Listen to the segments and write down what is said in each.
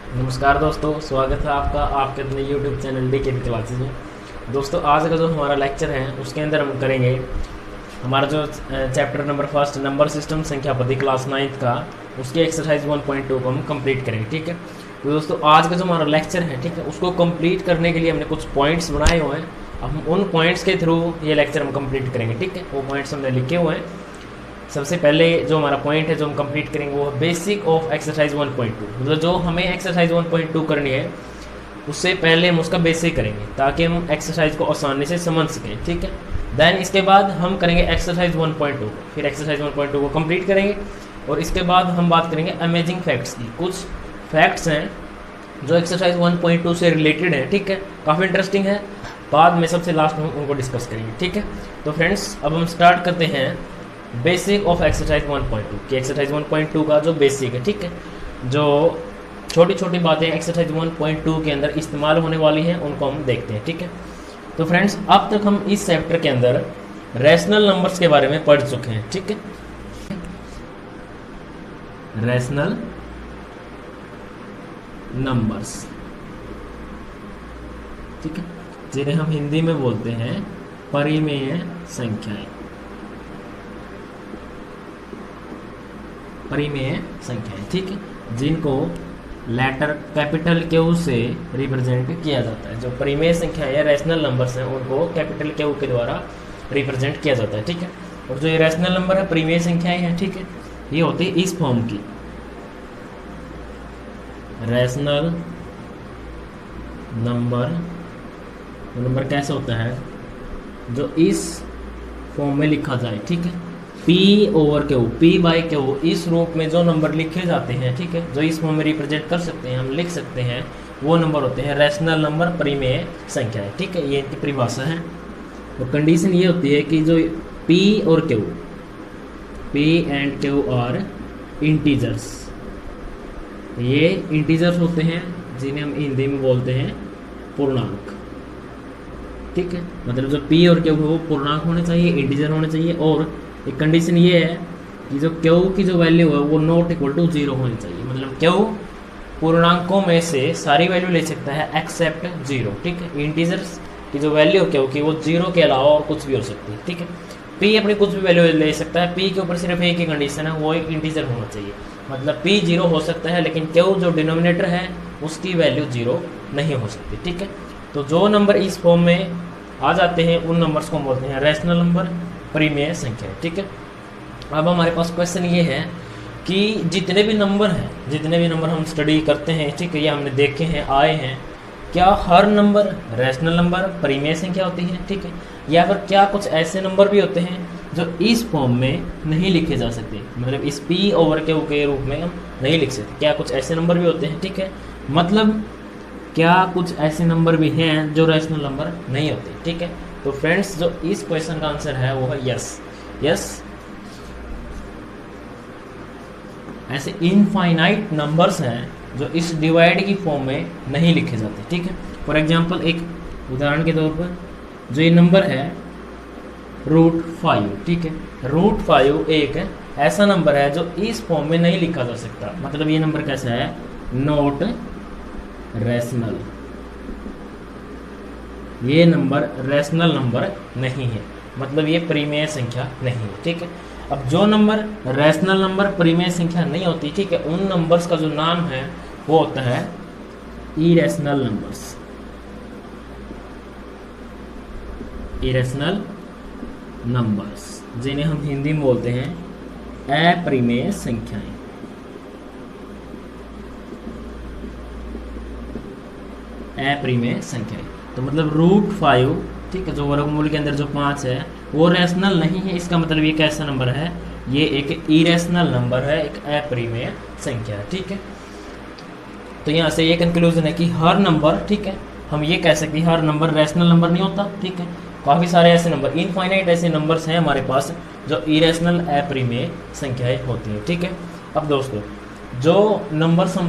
नमस्कार दोस्तों, स्वागत है आपका आपके अपने YouTube चैनल डी के क्लासेस में। दोस्तों, आज का जो हमारा लेक्चर है उसके अंदर हम करेंगे हमारा जो chapter number first number system संख्या पद्धति क्लास 9th का उसकी एक्सरसाइज 1.2 को हम कंप्लीट करेंगे। ठीक है, तो दोस्तों आज का जो हमारा लेक्चर है, ठीक है, उसको कंप्लीट करने के लिए हमने कुछ पॉइंट्स बनाए हुए हैं। अब हम उन पॉइंट्स के थ्रू ये लेक्चर हम कंप्लीट करेंगे। ठीक है, वो पॉइंट्स हमने लिखे हुए हैं। सबसे पहले जो हमारा पॉइंट है जो हम कंप्लीट करेंगे वो है बेसिक ऑफ एक्सरसाइज 1.2। मतलब जो हमें एक्सरसाइज 1.2 करनी है उससे पहले हम उसका बेसिक करेंगे ताकि हम एक्सरसाइज को आसानी से समझ सकें। ठीक है, देन इसके बाद हम करेंगे एक्सरसाइज 1.2, फिर एक्सरसाइज 1.2 को कंप्लीट करेंगे और इसके बाद हम बात करेंगे अमेजिंग फैक्ट्स की। कुछ फैक्ट्स हैं जो एक्सरसाइज 1.2 से रिलेटेड है। ठीक है, काफ़ी इंटरेस्टिंग है। बाद में सबसे लास्ट में हम उनको डिस्कस करेंगे। ठीक है, तो फ्रेंड्स अब हम स्टार्ट करते हैं बेसिक ऑफ एक्सरसाइज 1.2 कि एक्सरसाइज 1.2 का जो बेसिक है। ठीक है, जो छोटी छोटी बातें एक्सरसाइज 1.2 के अंदर इस्तेमाल होने वाली हैं उनको हम देखते हैं। ठीक है, तो फ्रेंड्स अब तक हम इस चैप्टर के अंदर रैशनल नंबर्स के बारे में पढ़ चुके हैं। ठीक है, रैशनल नंबर्स, ठीक है, जिन्हें हम हिंदी में बोलते हैं परिमेय संख्याएं। परिमेय संख्याएं, ठीक है, जिनको लेटर कैपिटल क्यू से रिप्रेजेंट किया जाता है। जो परिमेय संख्याएं या रैशनल नंबर्स हैं उनको कैपिटल क्यू के द्वारा रिप्रेजेंट किया जाता है। ठीक है, और जो ये रैशनल नंबर है परिमेय संख्याएं हैं, ठीक है, ये होती है इस फॉर्म की। रैशनल नंबर कैसे होता है जो इस फॉर्म में लिखा जाए। ठीक है, P over Q, P by Q, इस रूप में जो नंबर लिखे जाते हैं, ठीक है, जो इस फॉर्म में रिप्रेजेंट कर सकते हैं, हम लिख सकते हैं, वो नंबर होते हैं रैशनल नंबर, परिमेय संख्याएं। ठीक है, ये इनकी परिभाषा है। तो कंडीशन ये होती है कि जो P और Q, P and Q are integers, ये इंटीजर्स होते हैं जिन्हें हम हिंदी में बोलते हैं पूर्णांक। ठीक है, मतलब जो P और Q है वो पूर्णांक होने चाहिए, इंटीजर होने चाहिए। और एक कंडीशन ये है कि जो Q की जो वैल्यू है वो नॉट इक्वल टू 0 होनी चाहिए। मतलब Q पूर्णांकों में से सारी वैल्यू ले सकता है एक्सेप्ट 0। ठीक है, इंटीजर्स की जो वैल्यू है Q की वो 0 के अलावा और कुछ भी हो सकती है। ठीक है, P अपनी कुछ भी वैल्यू ले सकता है, P के ऊपर सिर्फ एक ही कंडीशन है, वो एक इंटीजर होना चाहिए। मतलब P 0 हो सकता है लेकिन Q जो डिनोमिनेटर है उसकी वैल्यू 0 नहीं हो सकती। ठीक है, तो जो नंबर इस फॉर्म में आ जाते हैं उन नंबर्स को हम बोलते हैं रैशनल नंबर, परिमेय संख्या। ठीक है, अब हमारे पास क्वेश्चन ये है कि जितने भी नंबर हम स्टडी करते हैं, ठीक है, या हमने देखे हैं, आए हैं, क्या हर नंबर रैशनल नंबर, परिमेय संख्या होती है? ठीक है, या फिर क्या कुछ ऐसे नंबर भी होते हैं जो इस फॉर्म में नहीं लिखे जा सकते, मतलब इस P ओवर Q के रूप में हम नहीं लिख सकते? क्या कुछ ऐसे नंबर भी होते हैं? ठीक है, मतलब क्या कुछ ऐसे नंबर भी हैं जो रैशनल नंबर नहीं होते? ठीक है, तो फ्रेंड्स जो इस क्वेश्चन का आंसर है वो है यस। ऐसे इनफाइनाइट नंबर्स हैं जो इस डिवाइड की फॉर्म में नहीं लिखे जाते। ठीक है, फॉर एग्जांपल एक उदाहरण के तौर पर जो ये नंबर है √5, ठीक है, √5 एक ऐसा नंबर है जो इस फॉर्म में नहीं लिखा जा सकता। मतलब ये नंबर कैसा है? Not rational. ये नंबर रैशनल नंबर नहीं है, मतलब ये परिमेय संख्या नहीं है। ठीक है, अब जो नंबर रैशनल नंबर, परिमेय संख्या नहीं होती, ठीक है, उन नंबर्स का जो नाम है वो होता है इरेशनल नंबर्स। इरेशनल नंबर्स, जिन्हें हम हिंदी में बोलते हैं अपरिमेय संख्याएं। अपरिमेय संख्याएं, तो मतलब √5, ठीक है, जो वर्गमूल के अंदर जो 5 है वो रैशनल नहीं है। इसका मतलब ये कैसा नंबर है? ये एक इरेशनल नंबर है, एक अपरिमेय संख्या है। ठीक है, तो यहाँ से ये कंक्लूजन है कि हर नंबर, ठीक है, हम ये कह सकते हैं हर नंबर रैशनल नंबर नहीं होता। ठीक है, काफ़ी सारे ऐसे नंबर, इनफाइनाइट ऐसे नंबर्स हैं हमारे पास जो इरेशनल अपरिमेय संख्याएं होती हैं। ठीक है, अब दोस्तों जो नंबर्स हम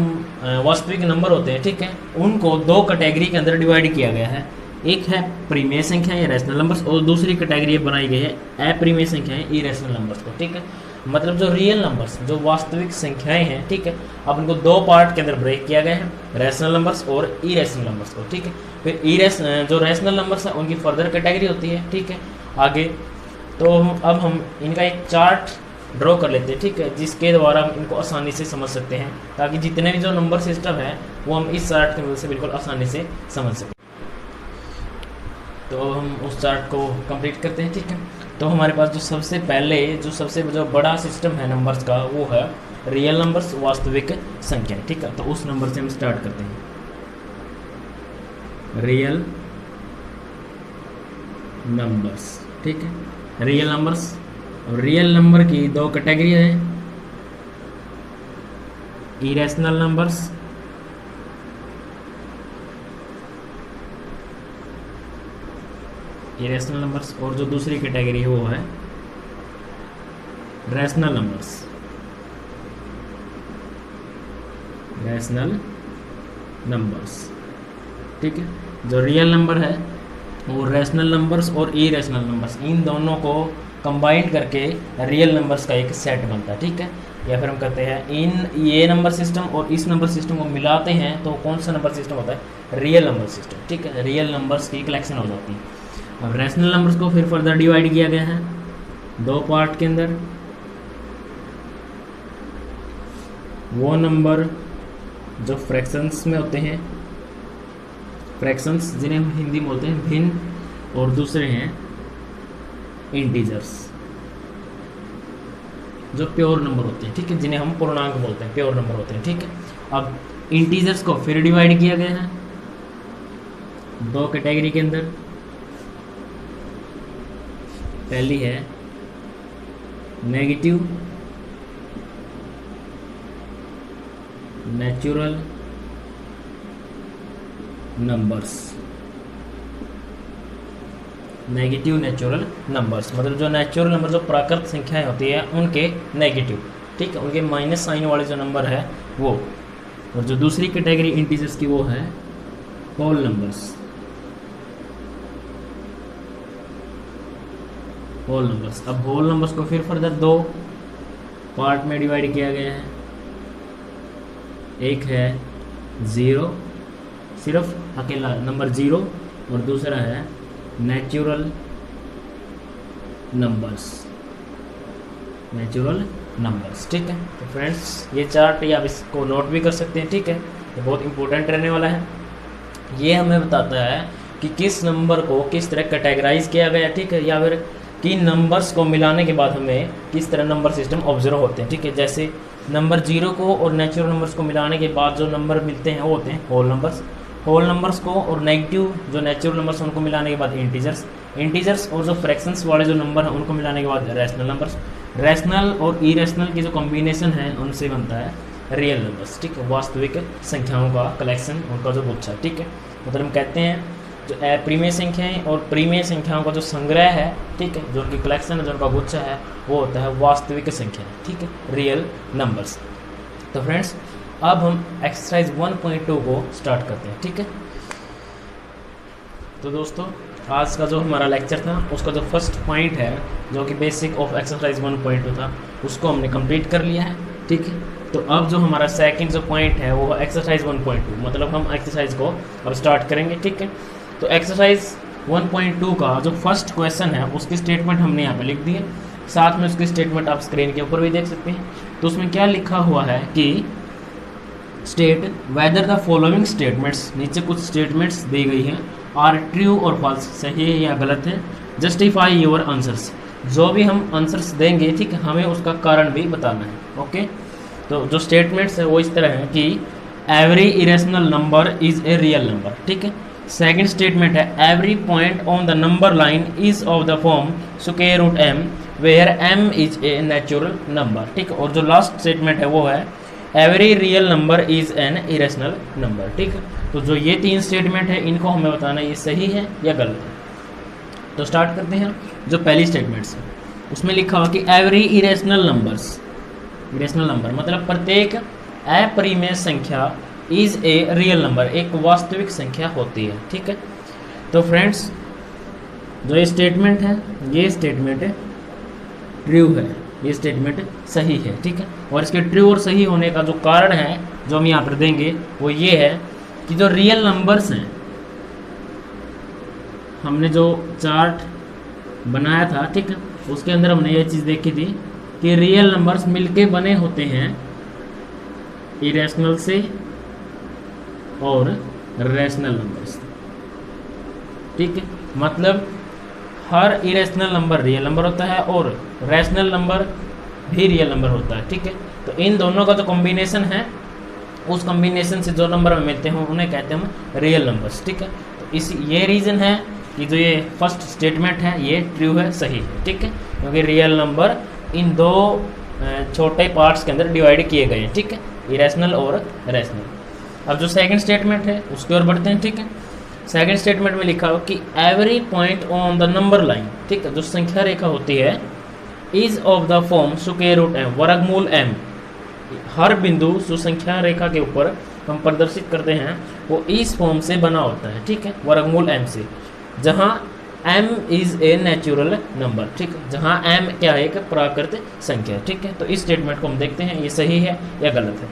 वास्तविक नंबर होते हैं, ठीक है, उनको दो कैटेगरी के अंदर डिवाइड किया गया है। एक है परिमेय संख्या या रैशनल नंबर्स और दूसरी कैटेगरी बनाई गई है अपरिमेय संख्याएं, इरेशनल नंबर्स को। ठीक है, मतलब जो रियल नंबर्स, जो वास्तविक संख्याएं हैं, ठीक है, अब उनको दो पार्ट के अंदर ब्रेक किया गया है, रैशनल नंबर्स और इरेशनल नंबर्स को, ठीक है। फिर जो रैशनल नंबर्स हैं उनकी फर्दर कैटेगरी होती है, ठीक है। आगे तो अब हम इनका एक चार्ट ड्रॉ कर लेते हैं, ठीक है, जिसके द्वारा हम इनको आसानी से समझ सकते हैं, ताकि जितने भी जो नंबर सिस्टम है वो हम इस चार्ट की मदद से बिल्कुल आसानी से समझ सकें। तो हम उस चार्ट को कंप्लीट करते हैं, ठीक है। तो हमारे पास जो सबसे बड़ा सिस्टम है नंबर्स का, वो है रियल नंबर्स, वास्तविक संख्या, ठीक है। तो उस नंबर से हम स्टार्ट करते हैं, रियल नंबर्स, ठीक है। रियल नंबर्स, और रियल नंबर की दो कैटेगरी है, इरेशनल नंबर्स, इरेशनल नंबर्स, और जो दूसरी कैटेगरी है वो है रैशनल नंबर्स, रैशनल नंबर्स, ठीक है। जो रियल नंबर है वो रैशनल नंबर्स और इरेशनल नंबर्स, इन दोनों को कंबाइंड करके रियल नंबर्स का एक सेट बनता है, ठीक है। या फिर हम कहते हैं ये नंबर सिस्टम और इस नंबर सिस्टम को मिलाते हैं तो कौन सा नंबर सिस्टम होता है, रियल नंबर सिस्टम, ठीक है। रियल नंबर्स की कलेक्शन हो जाती है। अब रैशनल नंबर्स को फिर फर्दर डिवाइड किया गया है दो पार्ट के अंदर। वो नंबर जो फ्रैक्शंस में होते हैं, फ्रैक्शंस जिन्हें हम हिंदी में बोलते हैं भिन्न, और दूसरे हैं इंटीजर्स जो प्योर नंबर होते हैं, ठीक है, जिन्हें हम पूर्णांक बोलते हैं, प्योर नंबर होते हैं, ठीक है। अब इंटीजर्स को फिर डिवाइड किया गया है दो कैटेगरी के अंदर। पहली है negative natural numbers, negative natural numbers मतलब जो नेचुरल नंबर, जो प्राकृत संख्याएं होती है उनके नेगेटिव, ठीक है, उनके माइनस साइन वाले जो नंबर है वो। और जो दूसरी कैटेगरी इंटीजर्स की वो है होल नंबर्स, होल नंबर्स। अब होल नंबर्स को फिर फर्दर दो पार्ट में डिवाइड किया गया है। एक है ज़ीरो, सिर्फ अकेला नंबर ज़ीरो, और दूसरा है नेचुरल नंबर्स, नेचुरल नंबर्स, ठीक है। तो फ्रेंड्स ये चार्ट या आप इसको नोट भी कर सकते हैं, ठीक है, ये बहुत इंपॉर्टेंट रहने वाला है। ये हमें बताता है कि किस नंबर को किस तरह कैटेगराइज किया गया, ठीक है, या फिर किन नंबर्स को मिलाने के बाद हमें किस तरह नंबर सिस्टम ऑब्जर्व होते हैं, ठीक है। जैसे नंबर जीरो को और नेचुरल नंबर्स को मिलाने के बाद जो नंबर मिलते हैं वो होते हैं होल नंबर्स, होल नंबर्स को और नेगेटिव जो नेचुरल नंबर्स उनको मिलाने के बाद इंटीजर्स, इंटीजर्स और जो फ्रैक्शंस वाले जो नंबर हैं उनको मिलाने के बाद रैशनल नंबर्स, रैशनल और इरेशनल की जो कॉम्बिनेशन है उनसे बनता है रियल नंबर्स, ठीक है, वास्तविक संख्याओं का कलेक्शन, उनका जो गुच्छा, ठीक है। मतलब हम कहते हैं जो प्रीमेय संख्याएं और प्रीमेय संख्याओं का जो संग्रह है, ठीक है, जो उनकी कलेक्शन है, जो उनका गुच्छा है, वो होता है वास्तविक संख्या, ठीक है, रियल नंबर्स। तो फ्रेंड्स अब हम एक्सरसाइज 1.2 को स्टार्ट करते हैं, ठीक है। तो दोस्तों आज का जो हमारा लेक्चर था उसका जो फर्स्ट पॉइंट है जो कि बेसिक ऑफ एक्सरसाइज 1.2 था उसको हमने कंप्लीट कर लिया है, ठीक है। तो अब जो हमारा सेकंड जो पॉइंट है वो एक्सरसाइज 1.2, मतलब हम एक्सरसाइज को अब स्टार्ट करेंगे, ठीक है। तो एक्सरसाइज 1.2 का जो फर्स्ट क्वेश्चन है उसकी स्टेटमेंट हमने यहाँ पे लिख दी है, साथ में उसकी स्टेटमेंट आप स्क्रीन के ऊपर भी देख सकते हैं। तो उसमें क्या लिखा हुआ है कि state whether the following statements, नीचे कुछ स्टेटमेंट्स दी गई हैं, आर ट्रू और फॉल्स, सही है या गलत है, जस्टिफाई योर आंसर्स, जो भी हम आंसर्स देंगे, ठीक है, हमें उसका कारण भी बताना है, ओके। तो जो स्टेटमेंट्स है वो इस तरह है कि every irrational number is a real number, ठीक है। सेकंड स्टेटमेंट है every point on the number line is of the form square root m where m is a natural number, ठीक है। और जो लास्ट स्टेटमेंट है वो है every real number is an irrational number, ठीक है। तो जो ये तीन स्टेटमेंट है इनको हमें बताना ये सही है या गलत है। तो स्टार्ट करते हैं। जो पहली स्टेटमेंट्स है उसमें लिखा हुआ कि every irrational numbers, irrational number मतलब प्रत्येक अपरिमेय संख्या इज ए रियल नंबर, एक वास्तविक संख्या होती है, ठीक है। तो फ्रेंड्स जो ये स्टेटमेंट है ये स्टेटमेंट ट्रू है, ये स्टेटमेंट सही है, ठीक है। और इसके ट्रू और सही होने का जो कारण है जो हम यहाँ पर देंगे वो ये है कि जो रियल नंबर्स हैं, हमने जो चार्ट बनाया था, ठीक है, उसके अंदर हमने ये चीज़ देखी थी कि रियल नंबर्स मिलके बने होते हैं इरेशनल से और रैशनल नंबर्स, ठीक है। मतलब हर इरेशनल नंबर रियल नंबर होता है और रैशनल नंबर भी रियल नंबर होता है, ठीक है। तो इन दोनों का जो कॉम्बिनेशन है, उस कॉम्बिनेशन से जो नंबर हमें मिलते हैं उन्हें कहते हैं हम रियल नंबर्स, ठीक है। तो इसी ये रीज़न है कि जो ये फर्स्ट स्टेटमेंट है ये ट्रू है, सही है, ठीक है, क्योंकि रियल नंबर इन दो छोटे पार्ट्स के अंदर डिवाइड किए गए हैं, ठीक है, इरेशनल और रैशनल। अब जो सेकंड स्टेटमेंट है उसकी ओर बढ़ते हैं, ठीक है। सेकंड स्टेटमेंट में लिखा हो कि every point on the number line, ठीक है, जो संख्या रेखा होती है, is of the form square root m, वर्गमूल एम। हर बिंदु जो संख्या रेखा के ऊपर हम प्रदर्शित करते हैं वो इस फॉर्म से बना होता है, ठीक है, वर्गमूल एम से, जहाँ m is a natural number, ठीक है, जहाँ m क्या है, एक प्राकृतिक संख्या, ठीक है। तो इस स्टेटमेंट को हम देखते हैं ये सही है या गलत है।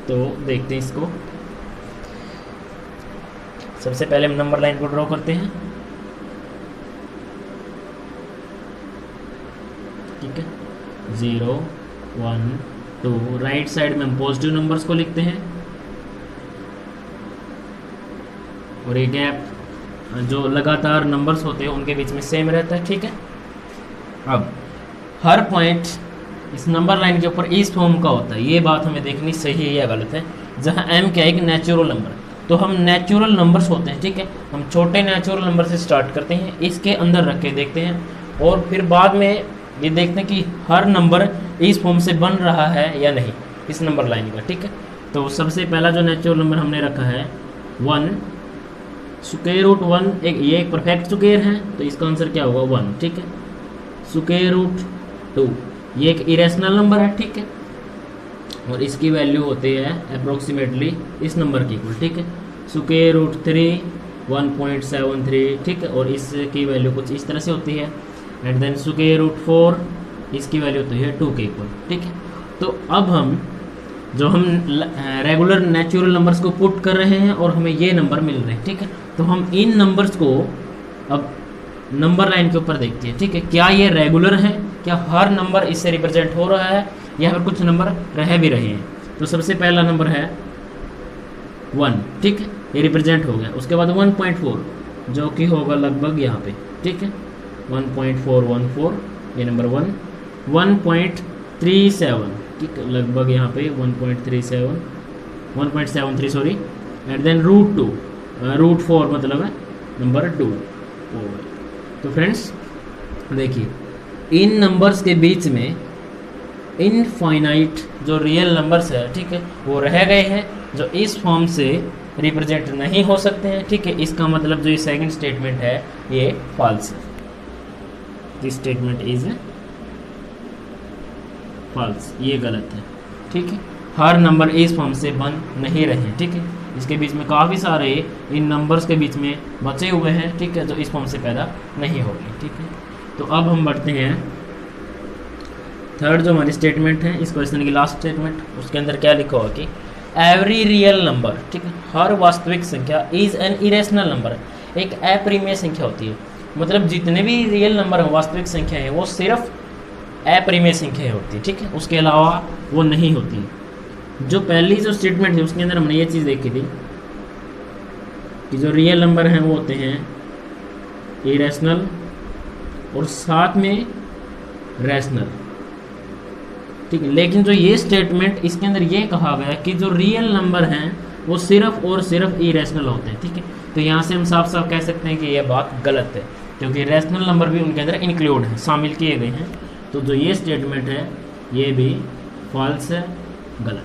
तो देखते हैं इसको। सबसे पहले हम नंबर लाइन को ड्रॉ करते हैं, ठीक है, 0 1 2। राइट साइड में हम पॉजिटिव नंबर्स को लिखते हैं और ये गैप जो लगातार नंबर्स होते हैं उनके बीच में सेम रहता है, ठीक है। अब हर पॉइंट इस नंबर लाइन के ऊपर इस फॉर्म का होता है, ये बात हमें देखनी सही है या गलत है। जहाँ m क्या है, एक नेचुरल नंबर, तो हम नेचुरल नंबर्स होते हैं, ठीक है, हम छोटे नेचुरल नंबर से स्टार्ट करते हैं, इसके अंदर रख के देखते हैं और फिर बाद में ये देखते हैं कि हर नंबर इस फॉर्म से बन रहा है या नहीं, इस नंबर लाइन का, ठीक है। तो सबसे पहला जो नेचुरल नंबर हमने रखा है 1, स्क्वायर रूट 1, ये एक परफेक्ट स्क्वायर है तो इसका आंसर क्या होगा 1, ठीक है। स्क्वायर रूट 2 ये एक इरेशनल नंबर है, ठीक है, और इसकी वैल्यू होती है अप्रोक्सीमेटली इस नंबर की इक्वल, ठीक है। स्क्वायर रूट 3 1.73, ठीक है, और इसकी वैल्यू कुछ इस तरह से होती है। एंड देन स्क्वायर रूट 4 इसकी वैल्यू होती है 2 के इक्वल, ठीक है। तो अब हम जो हम रेगुलर नेचुरल नंबर्स को पुट कर रहे हैं और हमें ये नंबर मिल रहे हैं, ठीक है, तो हम इन नंबर्स को अब नंबर लाइन के ऊपर देखते हैं, ठीक है, क्या ये रेगुलर है, क्या हर नंबर इससे रिप्रेजेंट हो रहा है या फिर कुछ नंबर रह भी रहे हैं। तो सबसे पहला नंबर है 1, ठीक है, ये रिप्रेजेंट हो गया। उसके बाद 1.4 जो कि होगा लगभग यहाँ पे, ठीक है, 1.414 ये नंबर 1, 1.37, ठीक है, लगभग यहाँ पे 1.73 सॉरी। एंड देन रूट 4 मतलब है नंबर 2। तो फ्रेंड्स देखिए, इन नंबर्स के बीच में इनफाइनाइट जो रियल नंबर्स है, ठीक है, वो रह गए हैं जो इस फॉर्म से रिप्रेजेंट नहीं हो सकते हैं, ठीक है। इसका मतलब जो ये सेकंड स्टेटमेंट है ये फॉल्स है, दिस स्टेटमेंट इज फॉल्स, ये गलत है, ठीक है। हर नंबर इस फॉर्म से बन नहीं रहे, ठीक है, इसके बीच में काफ़ी सारे इन नंबर्स के बीच में बचे हुए हैं, ठीक है, जो इस फॉर्म से पैदा नहीं होंगे, ठीक है। तो अब हम बढ़ते हैं थर्ड जो हमारी स्टेटमेंट है, इस क्वेश्चन की लास्ट स्टेटमेंट, उसके अंदर क्या लिखा हुआ कि एवरी रियल नंबर, ठीक है, हर वास्तविक संख्या इज एन इरेशनल नंबर, एक अपरिमेय संख्या होती है। मतलब जितने भी रियल नंबर हैं, वास्तविक संख्या है, वो सिर्फ अपरिमेय संख्या होती है, ठीक है, उसके अलावा वो नहीं होती। जो पहली जो स्टेटमेंट है उसके अंदर हमने ये चीज़ देखी थी कि जो रियल नंबर हैं वो होते हैं इरेशनल और साथ में रैशनल, ठीक है। लेकिन जो ये स्टेटमेंट इसके अंदर ये कहा गया कि जो रियल नंबर हैं वो सिर्फ और सिर्फ इरेशनल होते हैं, ठीक है। तो यहाँ से हम साफ साफ कह सकते हैं कि ये बात गलत है, क्योंकि रैशनल नंबर भी उनके अंदर इंक्लूड है, शामिल किए गए हैं। तो जो ये स्टेटमेंट है ये भी फॉल्स है, गलत,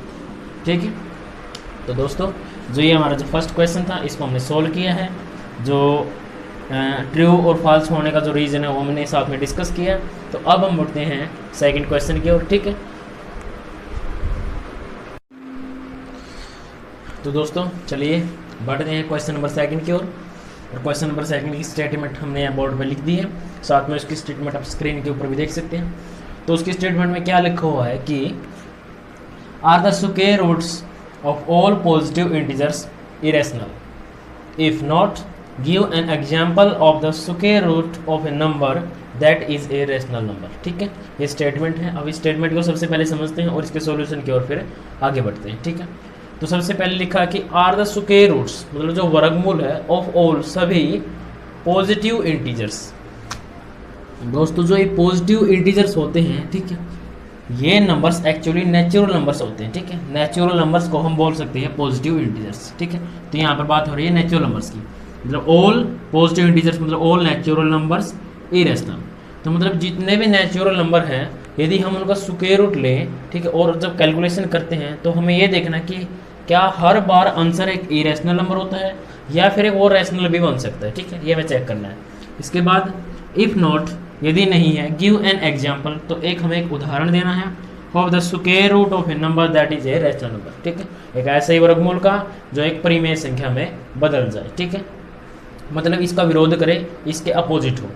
ठीक है। तो दोस्तों जो ये हमारा जो फर्स्ट क्वेश्चन था इसको हमने सोल्व किया है। जो ट्रू और फॉल्स होने का जो रीज़न है वो हमने साथ में डिस्कस किया। तो अब हम बढ़ते हैं सेकंड क्वेश्चन की ओर, ठीक है। तो दोस्तों चलिए बढ़ते हैं क्वेश्चन नंबर सेकंड की ओर। और क्वेश्चन नंबर सेकंड की स्टेटमेंट हमने यहाँ बोर्ड पर लिख दी है। साथ में उसकी स्टेटमेंट आप स्क्रीन के ऊपर भी देख सकते हैं। तो उसकी स्टेटमेंट में क्या लिखा हुआ है कि are the square roots of all positive integers irrational, if not give an example of the square root of a number that is a rational number. ठीक है, ये स्टेटमेंट है। अब इस स्टेटमेंट को सबसे पहले समझते हैं और इसके सॉल्यूशन की ओर फिर आगे बढ़ते हैं। ठीक है, तो सबसे पहले लिखा कि आर द स्क्वायर रूट्स, मतलब जो वर्गमूल है, ऑफ ऑल सभी पॉजिटिव इंटीजर्स। दोस्तों जो ये पॉजिटिव इंटीजर्स होते हैं, ठीक है, ये नंबर्स एक्चुअली नेचुरल नंबर्स होते हैं। ठीक है, नेचुरल नंबर्स को हम बोल सकते हैं पॉजिटिव इंटीजर्स। ठीक है, तो यहाँ पर बात हो रही है नेचुरल नंबर्स की, मतलब ऑल पॉजिटिव इंटीजर्स मतलब ऑल नेचुरल नंबर्स इरेशनल। तो मतलब जितने भी नेचुरल नंबर हैं यदि हम उनका स्क्वायर रूट लें, ठीक है, और जब कैलकुलेशन करते हैं तो हमें ये देखना कि क्या हर बार आंसर एक इरेशनल नंबर होता है या फिर एक और रैशनल भी बन सकता है। ठीक है, ये हमें चेक करना है। इसके बाद इफ़ नॉट, यदि नहीं है, गिव एन एग्जाम्पल, तो एक हमें एक उदाहरण देना है of the square root of a number that is a rational number. ठीक है, एक ऐसे ही वर्गमूल का जो एक परिमेय संख्या में बदल जाए। ठीक है, मतलब इसका विरोध करे, इसके अपोजिट हो।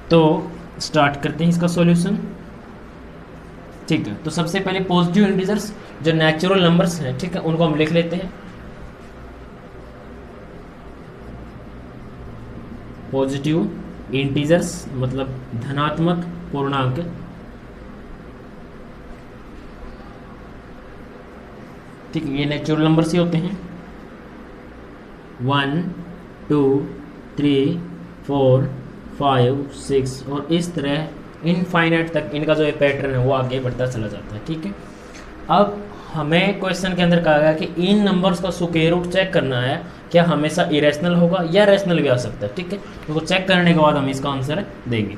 तो स्टार्ट करते हैं इसका सॉल्यूशन। ठीक है, तो सबसे पहले पॉजिटिव इंटीजर्स जो नेचुरल नंबर्स हैं, ठीक है, उनको हम लिख लेते हैं। पॉजिटिव इंटीजर्स मतलब धनात्मक पूर्णांक, ठीक है, ये नेचुरल नंबर्स ही होते हैं। 1 2 3 4 5 6 और इस तरह इनफाइनाइट तक इनका जो ये पैटर्न है वो आगे बढ़ता चला जाता है। ठीक है, अब हमें क्वेश्चन के अंदर कहा गया कि इन नंबर्स का स्क्वायर रूट चेक करना है, क्या हमेशा इरेशनल होगा या रैशनल भी आ सकता है। ठीक है, तो चेक करने के बाद हम इसका आंसर देंगे।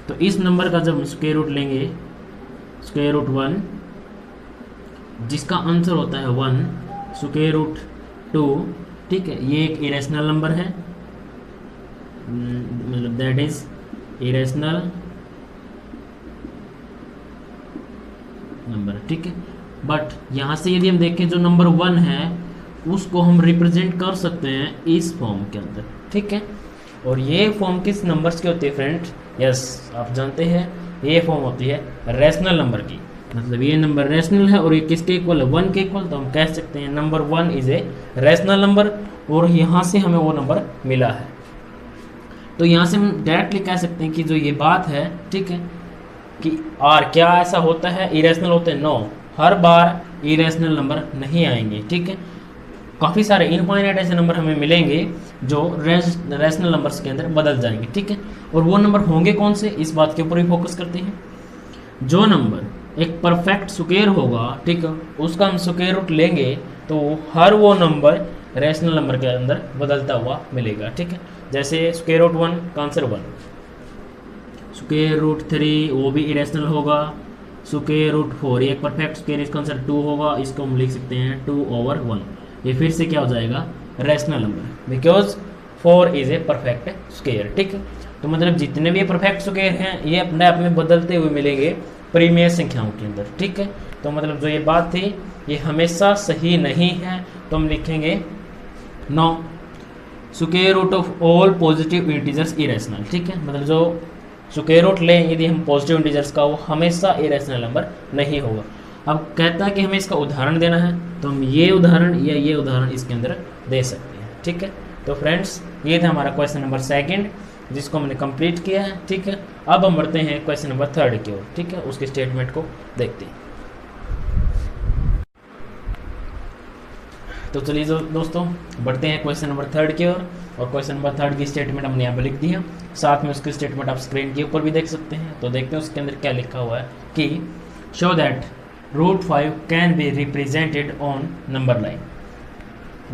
तो इस नंबर का जब स्क्वायर रूट लेंगे, स्क्वायर रूट 1, जिसका आंसर होता है 1, स्क्वायर रूट 2, ठीक है, ये एक इरेशनल नंबर है, मतलब दैट इज इरेशनल नंबर। ठीक है, बट यहाँ से यदि हम देखें जो नंबर 1 है उसको हम रिप्रेजेंट कर सकते हैं इस फॉर्म के अंदर। ठीक है, और ये फॉर्म किस नंबर्स की होती है फ्रेंड? यस, आप जानते हैं ये फॉर्म होती है रैशनल नंबर की। मतलब ये नंबर रैशनल है और ये किसके इक्वल है? 1 के इक्वल। तो हम कह सकते हैं number 1 is a rational number और यहाँ से हमें वो नंबर मिला है। तो यहाँ से हम डायरेक्टली कह सकते हैं कि जो ये बात है, ठीक है, कि आर क्या ऐसा होता है इरेशनल होते हैं? नो, हर बार इरेशनल नंबर नहीं आएंगे। ठीक है, काफ़ी सारे इनफाइनाइट ऐसे नंबर हमें मिलेंगे जो रैशनल नंबर्स के अंदर बदल जाएंगे। ठीक है, और वो नंबर होंगे कौन से, इस बात के ऊपर ही फोकस करते हैं। जो नंबर एक परफेक्ट स्क्वायर होगा, ठीक है, उसका हम स्क्वायर रूट लेंगे तो हर वो नंबर रैशनल नंबर के अंदर बदलता हुआ मिलेगा। ठीक है, जैसे स्क्वायर रूट 1 का आंसर 1, स्क्वायर रूट 3 वो भी इरेशनल होगा, स्क्वायर रूट 4 ये एक परफेक्ट स्क्वायर, इसका आंसर 2 होगा, इसको हम लिख सकते हैं 2/1। ये फिर से क्या हो जाएगा? Rational number, because 4 is a perfect square. ठीक है, तो मतलब जितने भी परफेक्ट स्क्वायर हैं ये अपने आप में बदलते हुए मिलेंगे परिमेय संख्याओं के अंदर। ठीक है, तो मतलब जो ये बात थी ये हमेशा सही नहीं है, तो हम लिखेंगे no, square root of all positive integers irrational. ठीक है, मतलब जो स्क्वायर रूट लें यदि हम पॉजिटिव इंटीजर्स का, वो हमेशा इरेशनल नंबर नहीं होगा। अब कहता है कि हमें इसका उदाहरण देना है, तो हम ये उदाहरण या ये उदाहरण इसके अंदर दे सकते हैं। ठीक है, तो फ्रेंड्स ये था हमारा क्वेश्चन नंबर 2 जिसको हमने कंप्लीट किया है। ठीक है, अब हम बढ़ते हैं क्वेश्चन नंबर 3 की ओर। ठीक है, उसके स्टेटमेंट को देखते हैं। तो चलिए दोस्तों बढ़ते हैं क्वेश्चन नंबर 3 की ओर, और क्वेश्चन नंबर 3 की स्टेटमेंट हमने यहाँ पर लिख दी है, साथ में उसकी स्टेटमेंट आप स्क्रीन के ऊपर भी देख सकते हैं। तो देखते हैं उसके अंदर क्या लिखा हुआ है कि show that √5 can be represented on number line.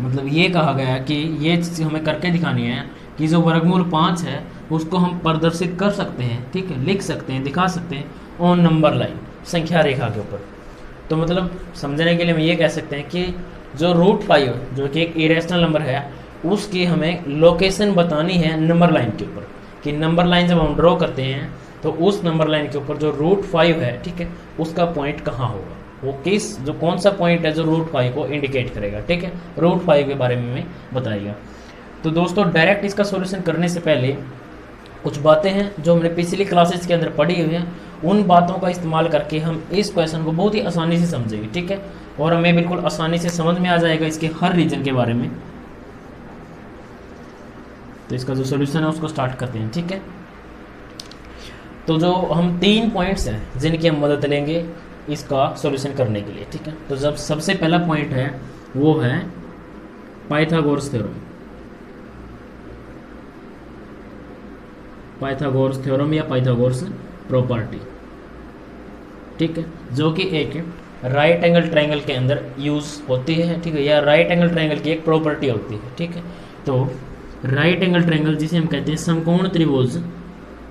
मतलब ये कहा गया कि ये चीज़ हमें करके दिखानी है कि जो वर्गमूल 5 है उसको हम प्रदर्शित कर सकते हैं। ठीक है, लिख सकते हैं, दिखा सकते हैं ऑन नंबर लाइन, संख्या रेखा के ऊपर। तो मतलब समझने के लिए हम ये कह सकते हैं कि जो √5 जो कि एक इरेशनल नंबर है उसकी हमें लोकेशन बतानी है नंबर लाइन के ऊपर, कि नंबर लाइन जब हम ड्रॉ करते हैं तो उस नंबर लाइन के ऊपर जो √5 है, ठीक है, उसका पॉइंट कहाँ होगा, वो किस जो कौन सा पॉइंट है जो √5 को इंडिकेट करेगा। ठीक है, √5 के बारे में हमें बताइएगा। तो दोस्तों डायरेक्ट इसका सॉल्यूशन करने से पहले कुछ बातें हैं जो हमने पिछली क्लासेस के अंदर पढ़ी हुई हैं, उन बातों का इस्तेमाल करके हम इस क्वेश्चन को बहुत ही आसानी से समझेंगे, ठीक है, और हमें बिल्कुल आसानी से समझ में आ जाएगा इसके हर रीजन के बारे में। तो इसका जो सोल्यूशन है उसको स्टार्ट करते हैं, ठीक है। तो जो हम 3 पॉइंट्स हैं जिनकी हम मदद लेंगे इसका सॉल्यूशन करने के लिए, ठीक है। तो जब सबसे पहला पॉइंट है वो है पाइथागोरस थ्योरम, पाइथागोरस थ्योरम या पाइथागोरस प्रॉपर्टी, ठीक है, जो कि एक राइट एंगल ट्रायंगल के अंदर यूज़ होती है, ठीक है, या राइट एंगल ट्रायंगल की एक प्रॉपर्टी होती है, ठीक है। तो राइट एंगल ट्रायंगल जिसे हम कहते हैं समकोण त्रिभुज,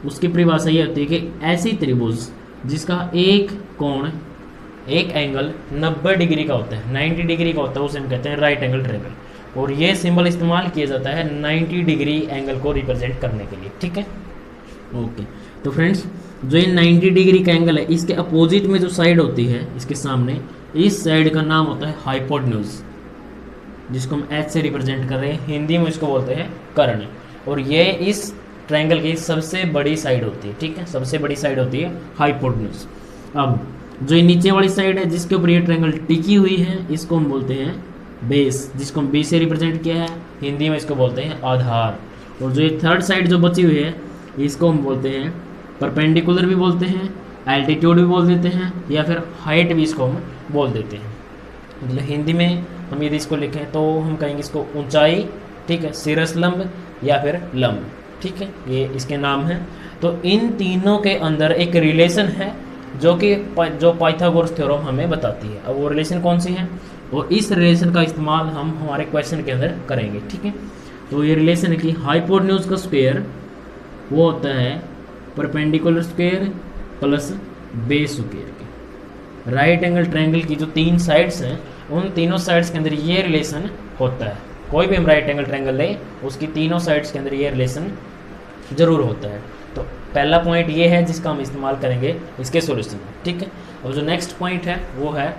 उसकी परिभाषा ये होती है कि ऐसी त्रिभुज जिसका एक कोण, एक एंगल 90 डिग्री का होता है, 90 डिग्री का होता है, उसे हम कहते हैं राइट एंगल ट्रायंगल। और ये सिंबल इस्तेमाल किया जाता है 90 डिग्री एंगल को रिप्रेजेंट करने के लिए, ठीक है। ओके, तो फ्रेंड्स जो ये 90 डिग्री का एंगल है, इसके अपोजिट में जो साइड होती है इसके सामने, इस साइड का नाम होता है हाइपोटेन्यूज, जिसको हम एच से रिप्रेजेंट कर रहे हैं, हिंदी में इसको बोलते हैं कर्ण। और ये इस ट्रायंगल की सबसे बड़ी साइड होती है, ठीक है, सबसे बड़ी साइड होती है हाइपोटेन्यूज। अब जो ये नीचे वाली साइड है जिसके ऊपर ये ट्रायंगल टिकी हुई है, इसको हम बोलते हैं बेस, जिसको हम बी से रिप्रेजेंट किया है, हिंदी में इसको बोलते हैं आधार। और जो ये थर्ड साइड जो बची हुई है इसको हम बोलते हैं परपेंडिकुलर भी बोलते हैं, एल्टीट्यूड भी बोल देते हैं, या फिर हाइट भी इसको हम बोल देते हैं। मतलब हिंदी में हम यदि इसको लिखें तो हम कहेंगे इसको ऊंचाई, ठीक है, सिरस लंब या फिर लंब, ठीक है, ये इसके नाम हैं। तो इन तीनों के अंदर एक रिलेशन है जो कि जो पाइथागोरस थ्योरम हमें बताती है। अब वो रिलेशन कौन सी है, और इस रिलेशन का इस्तेमाल हम हमारे क्वेश्चन के अंदर करेंगे, ठीक है। तो ये रिलेशन है कि हाइपोटेन्यूज का स्क्वायर वो होता है perpendicular square plus base square के। राइट एंगल ट्रायंगल की जो 3 साइड्स हैं, उन तीनों साइड्स के अंदर ये रिलेशन होता है। कोई भी हम राइट एंगल ट्रायंगल ले, उसकी तीनों साइड्स के अंदर ये रिलेशन जरूर होता है। तो पहला पॉइंट ये है जिसका हम इस्तेमाल करेंगे इसके सॉल्यूशन में, ठीक है। और जो नेक्स्ट पॉइंट है वो है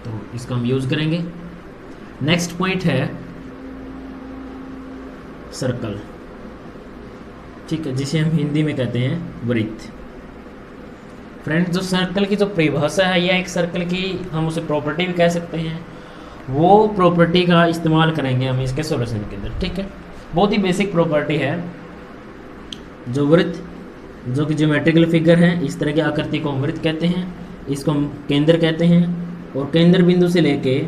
तो इसका हम यूज करेंगे। नेक्स्ट पॉइंट है सर्कल, ठीक है, जिसे हम हिंदी में कहते हैं वृत्त। फ्रेंड्स जो सर्कल की जो परिभाषा है या एक सर्कल की हम उसे प्रॉपर्टी भी कह सकते हैं, वो प्रॉपर्टी का इस्तेमाल करेंगे हम इसके सॉल्यूशन के अंदर, ठीक है। बहुत ही बेसिक प्रॉपर्टी है। जो वृत्त जो कि ज्योमेट्रिकल फिगर है, इस तरह की आकृति को हम वृत्त कहते हैं, इसको हम केंद्र कहते हैं। और केंद्र बिंदु से लेके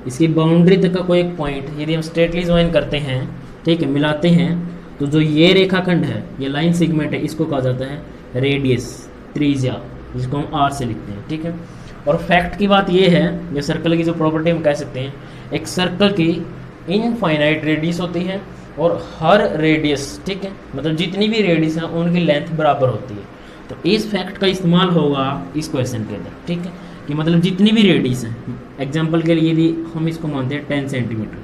इसकी बाउंड्री तक का कोई एक पॉइंट यदि हम स्ट्रेटली ज्वाइन करते हैं, ठीक है, मिलाते हैं, तो जो ये रेखाखंड है, ये लाइन सेगमेंट है, इसको कहा जाता है रेडियस, त्रिज्या, जिसको हम आर से लिखते हैं, ठीक है। और फैक्ट की बात ये है, ये सर्कल की जो प्रॉपर्टी हम कह सकते हैं, एक सर्कल की इनफाइनाइट रेडियस होती है और हर रेडियस, ठीक है, मतलब जितनी भी रेडियस है उनकी लेंथ बराबर होती है। तो इस फैक्ट का इस्तेमाल होगा इस क्वेश्चन के अंदर, ठीक है, कि मतलब जितनी भी रेडियस है, एग्जाम्पल के लिए यदि हम इसको मानते हैं 10 सेंटीमीटर,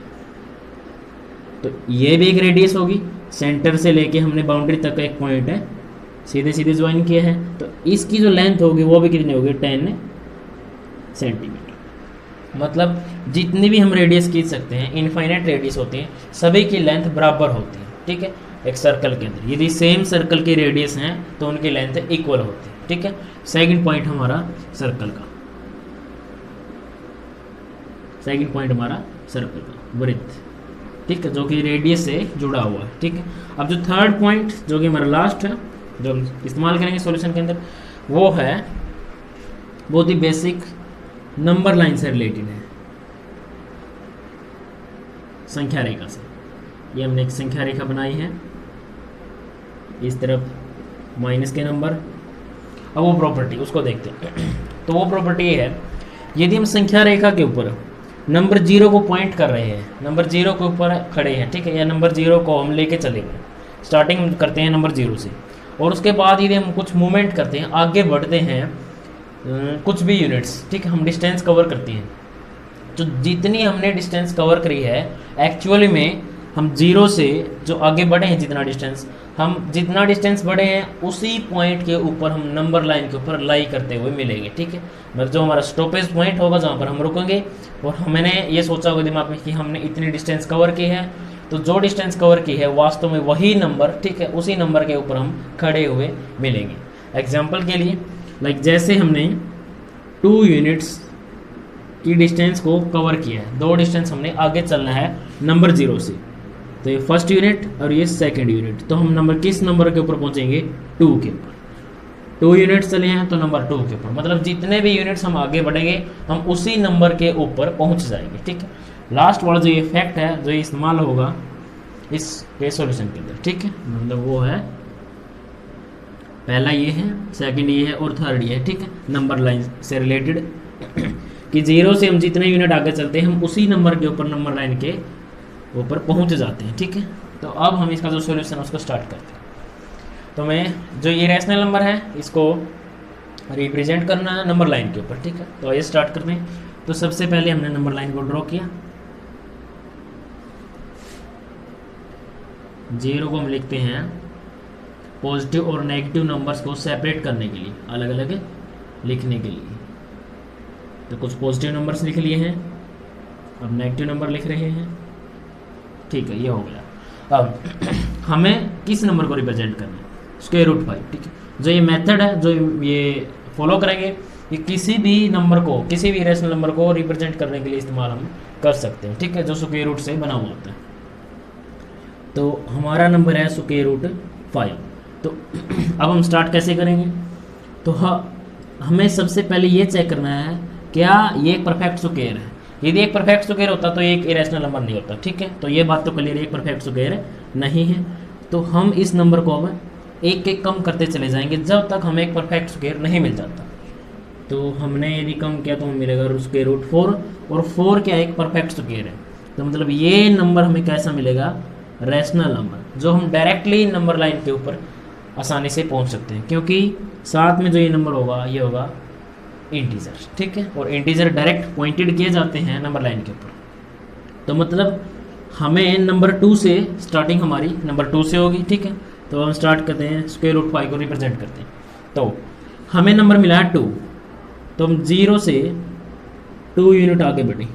तो ये भी एक रेडियस होगी, सेंटर से लेके हमने बाउंड्री तक का एक पॉइंट है, सीधे सीधे ज्वाइन किया है, तो इसकी जो लेंथ होगी वो भी कितनी होगी, 10 सेंटीमीटर। मतलब जितनी भी हम रेडियस खींच सकते हैं, इनफाइनाइट रेडियस होती हैं, सभी की लेंथ बराबर होती है, ठीक है, एक सर्कल के अंदर यदि सेम सर्कल की रेडियस हैं तो उनकी लेंथ इक्वल होती है, ठीक है। सेकंड पॉइंट हमारा सर्कल का, सेकंड पॉइंट हमारा सर्कल का वृत्त, ठीक है, जो कि रेडियस से जुड़ा हुआ है, ठीक है। अब जो थर्ड पॉइंट जो कि हमारा लास्ट है, जो हम इस्तेमाल करेंगे सॉल्यूशन के अंदर, वो है बहुत ही बेसिक, नंबर लाइन से रिलेटेड है, संख्या रेखा से। ये हमने एक संख्या रेखा बनाई है, इस तरफ माइनस के नंबर। अब वो प्रॉपर्टी उसको देखते हैं। तो वो प्रॉपर्टी ये है, यदि हम संख्या रेखा के ऊपर नंबर 0 को पॉइंट कर रहे हैं, नंबर 0 के ऊपर खड़े हैं, ठीक है, या नंबर 0 को हम लेके चलेंगे, स्टार्टिंग करते हैं नंबर 0 से, और उसके बाद यदि हम कुछ मूवमेंट करते हैं, आगे बढ़ते हैं कुछ भी यूनिट्स, ठीक है, हम डिस्टेंस कवर करते हैं, तो जितनी हमने डिस्टेंस कवर करी है एक्चुअली में हम जीरो से जो आगे बढ़े हैं जितना डिस्टेंस बढ़े हैं उसी पॉइंट के ऊपर हम नंबर लाइन के ऊपर लाई करते हुए मिलेंगे, ठीक है। मतलब जो हमारा स्टॉपेज पॉइंट होगा जहाँ पर हम रुकेंगे, और हमने ये सोचा होगा दिमाग में कि हमने इतनी डिस्टेंस कवर की है, तो जो डिस्टेंस कवर की है वास्तव में वही नंबर, ठीक है, उसी नंबर के ऊपर हम खड़े हुए मिलेंगे। एग्जाम्पल के लिए लाइक जैसे हमने 2 यूनिट्स की डिस्टेंस को कवर किया है, 2 डिस्टेंस हमने आगे चलना है नंबर 0 से, तो ये फर्स्ट यूनिट और ये सेकंड यूनिट, तो हम किस नंबर के ऊपर पहुंचेंगे? 2 के ऊपर। 2 यूनिट्स चले हैं तो नंबर 2 के ऊपर, मतलब जितने भी यूनिट्स हम आगे बढ़ेंगे हम उसी नंबर के ऊपर पहुंच जाएंगे, ठीक है। लास्ट वाला जो ये फैक्ट है जो ये इस्तेमाल होगा इस सॉल्यूशन के अंदर, ठीक है, मतलब वो है पहला ये है, सेकंड ये है और थर्ड ये है, ठीक है, नंबर लाइन से रिलेटेड कि 0 से हम जितने यूनिट आगे चलते हैं हम उसी नंबर के ऊपर नंबर लाइन के ऊपर पहुंच जाते हैं, ठीक है। तो अब हम इसका जो सॉल्यूशन है उसको स्टार्ट करते हैं। तो मैं जो ये रैशनल नंबर है इसको रिप्रेजेंट करना है नंबर लाइन के ऊपर, ठीक है। तो आइए स्टार्ट करते हैं। तो सबसे पहले हमने नंबर लाइन को ड्रॉ किया, 0 को हम लिखते हैं पॉजिटिव और नेगेटिव नंबर्स को सेपरेट करने के लिए, अलग अलग लिखने के लिए। तो कुछ पॉजिटिव नंबर्स लिख लिए हैं, अब नेगेटिव नंबर लिख रहे हैं, ठीक है, ये हो गया। अब हमें किस नंबर को रिप्रेजेंट करना है? √5, ठीक है। जो ये मेथड है जो ये फॉलो करेंगे ये किसी भी नंबर को, किसी भी रेशनल नंबर को रिप्रेजेंट करने के लिए इस्तेमाल हम कर सकते हैं, ठीक है, जो √ से बना हुआ होता है। तो हमारा नंबर है √5। तो अब हम स्टार्ट कैसे करेंगे? तो हमें सबसे पहले ये चेक करना है क्या ये एक परफेक्ट स्क्वायर है। यदि एक परफेक्ट स्क्वायर होता तो ये एक इरेशनल नंबर नहीं होता, ठीक है। तो ये बात तो क्लियर है, एक परफेक्ट स्क्वायर नहीं है। तो हम इस नंबर को अब एक एक कम करते चले जाएंगे जब तक हमें एक परफेक्ट स्क्वायर नहीं मिल जाता। तो हमने यदि कम किया तो हमें मिलेगा √4, और 4 क्या एक परफेक्ट स्क्वायर है। तो मतलब ये नंबर हमें कैसा मिलेगा? रैशनल नंबर, जो हम डायरेक्टली नंबर लाइन के ऊपर आसानी से पहुंच सकते हैं, क्योंकि साथ में जो ये नंबर होगा ये होगा इंटीजर, ठीक है। और इंटीजर डायरेक्ट पॉइंटेड किए जाते हैं नंबर लाइन के ऊपर। तो मतलब हमें नंबर 2 से स्टार्टिंग हमारी नंबर 2 से होगी, ठीक है। तो हम स्टार्ट करते हैं, √5 को रिप्रेजेंट करते हैं। तो हमें नंबर मिला है 2, तो हम 0 से 2 यूनिट आगे बढ़े,